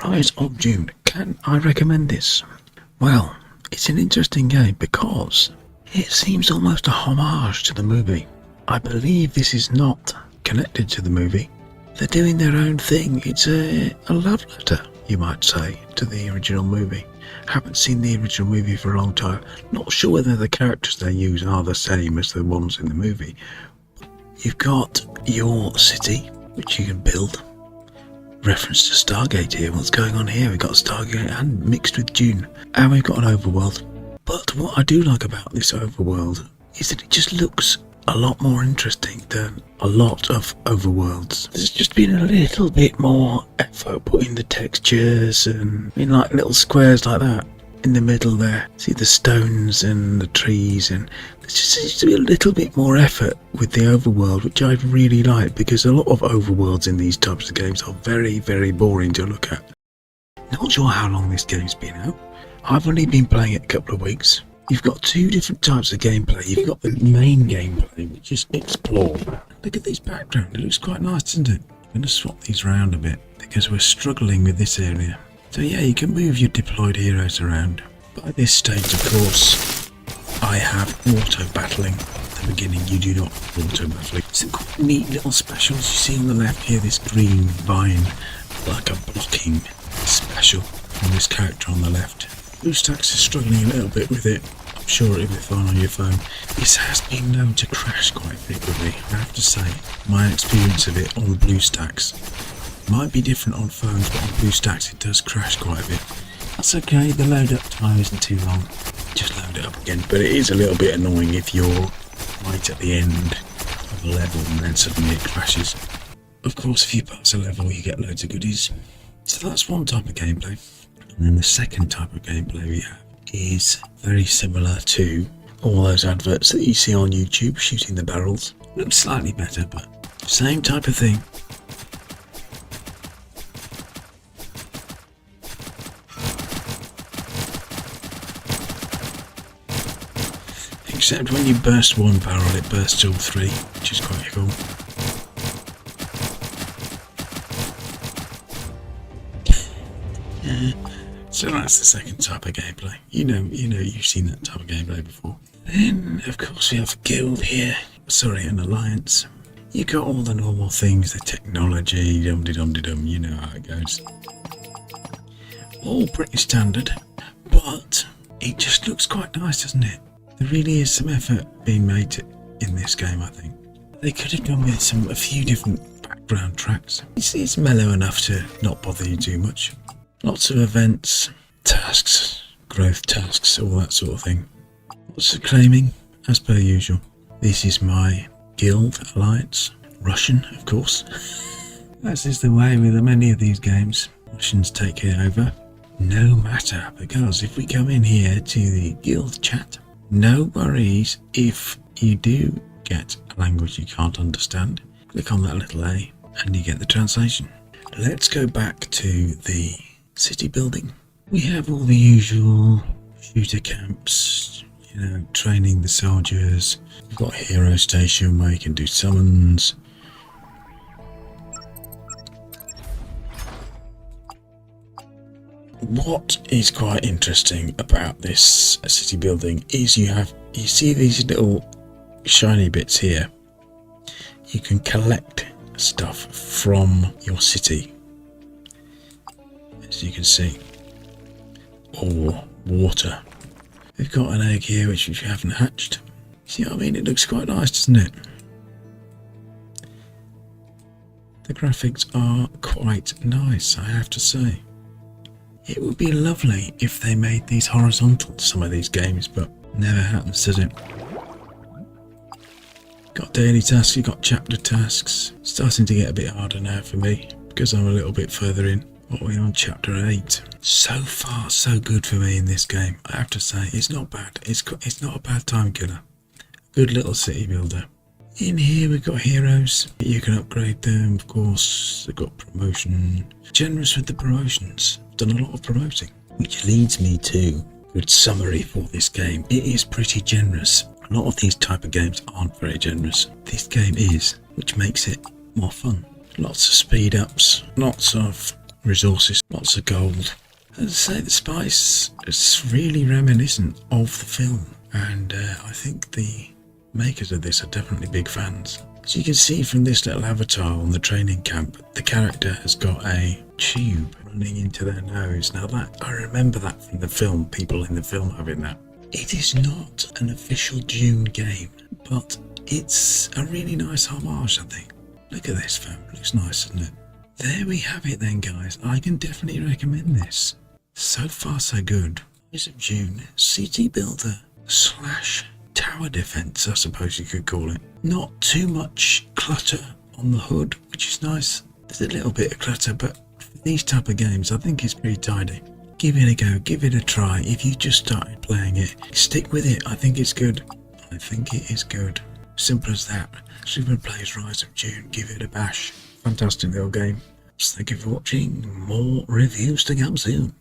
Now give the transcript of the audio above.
Rise of Dune. Can I recommend this? Well, it's an interesting game because it seems almost a homage to the movie. I believe this is not connected to the movie. They're doing their own thing. It's a love letter, you might say, to the original movie. Haven't seen the original movie for a long time. Not sure whether the characters they use are the same as the ones in the movie. You've got your city, which you can build. Reference to Stargate here. What's going on here? We've got Stargate and mixed with Dune. And we've got an overworld. But what I do like about this overworld is that it just looks a lot more interesting than a lot of overworlds. There's just been a little bit more effort put in the textures and in like little squares like that in the middle there. See the stones and the trees, and there just seems to be a little bit more effort with the overworld, which I really like, because a lot of overworlds in these types of games are very, very boring to look at. Not sure how long this game's been out. I've only been playing it a couple of weeks. You've got two different types of gameplay. You've got the main gameplay, which is explore. Look at this background, it looks quite nice, doesn't it? I'm going to swap these around a bit because we're struggling with this area. So yeah, you can move your deployed heroes around. But at this stage, of course, I have auto-battling. At the beginning, you do not have auto-battling. Some quite neat little specials. You see on the left here, this green vine, like a blocking special on this character on the left. BlueStacks is struggling a little bit with it. I'm sure it'll be fine on your phone. This has been known to crash quite a bit with me. I have to say, my experience of it on BlueStacks might be different on phones, but on BlueStacks it does crash quite a bit. That's okay, the load up time isn't too long. Just load it up again, but it is a little bit annoying if you're right at the end of a level and then suddenly it crashes. Of course, if you pass a level you get loads of goodies. So that's one type of gameplay. And then the second type of gameplay we have is very similar to all those adverts that you see on YouTube, shooting the barrels. Looks slightly better, but same type of thing. Except when you burst one barrel, it bursts all three, which is quite cool. So that's the second type of gameplay. You know, you've seen that type of gameplay before. Then, of course, we have a guild here. Sorry, an alliance. You got all the normal things, the technology, dum-de-dum-de-dum, you know how it goes. All pretty standard, but it just looks quite nice, doesn't it? There really is some effort being made in this game, I think. They could have gone with a few different background tracks. It's mellow enough to not bother you too much. Lots of events, tasks, growth tasks, all that sort of thing. Lots of claiming, as per usual. This is my guild alliance. Russian, of course. As is the way with many of these games. Russians take care over. No matter, because if we come in here to the guild chat, no worries if you do get a language you can't understand. Click on that little A and you get the translation. Let's go back to the city building. We have all the usual shooter camps, you know, training the soldiers. We've got a hero station where you can do summons. What is quite interesting about this city building is you see these little shiny bits here. You can collect stuff from your city, as you can see, or water. We've got an egg here which we haven't hatched. See what I mean? It looks quite nice, doesn't it? The graphics are quite nice, I have to say. It would be lovely if they made these horizontal, some of these games, but never happens, does it? Got daily tasks, you've got chapter tasks. Starting to get a bit harder now for me, because I'm a little bit further in. What are we on? Chapter 8. So far, so good for me in this game. I have to say, it's not bad. It's not a bad time killer. Good little city builder. In here we've got heroes. You can upgrade them, of course. They've got promotion. Generous with the promotions. Done a lot of promoting. Which leads me to a good summary for this game. It is pretty generous. A lot of these type of games aren't very generous. This game is, which makes it more fun. Lots of speed ups, lots of resources, lots of gold. As I say, the spice is really reminiscent of the film, and I think the makers of this are definitely big fans. As you can see from this little avatar on the training camp, the character has got a tube running into their nose. Now that, I remember that from the film, people in the film having that. It is not an official Dune game, but it's a really nice homage, I think. Look at this film, looks nice, doesn't it? There we have it then, guys. I can definitely recommend this. So far so good. Rise of Dune, city builder slash tower defense, I suppose you could call it. Not too much clutter on the hood, which is nice. There's a little bit of clutter, but for these type of games, I think it's pretty tidy. Give it a go, give it a try. If you just started playing it, stick with it. I think it's good. I think it is good. Simple as that. Super plays Rise of Dune, give it a bash. Fantastic little game. So thank you for watching. More reviews to come soon.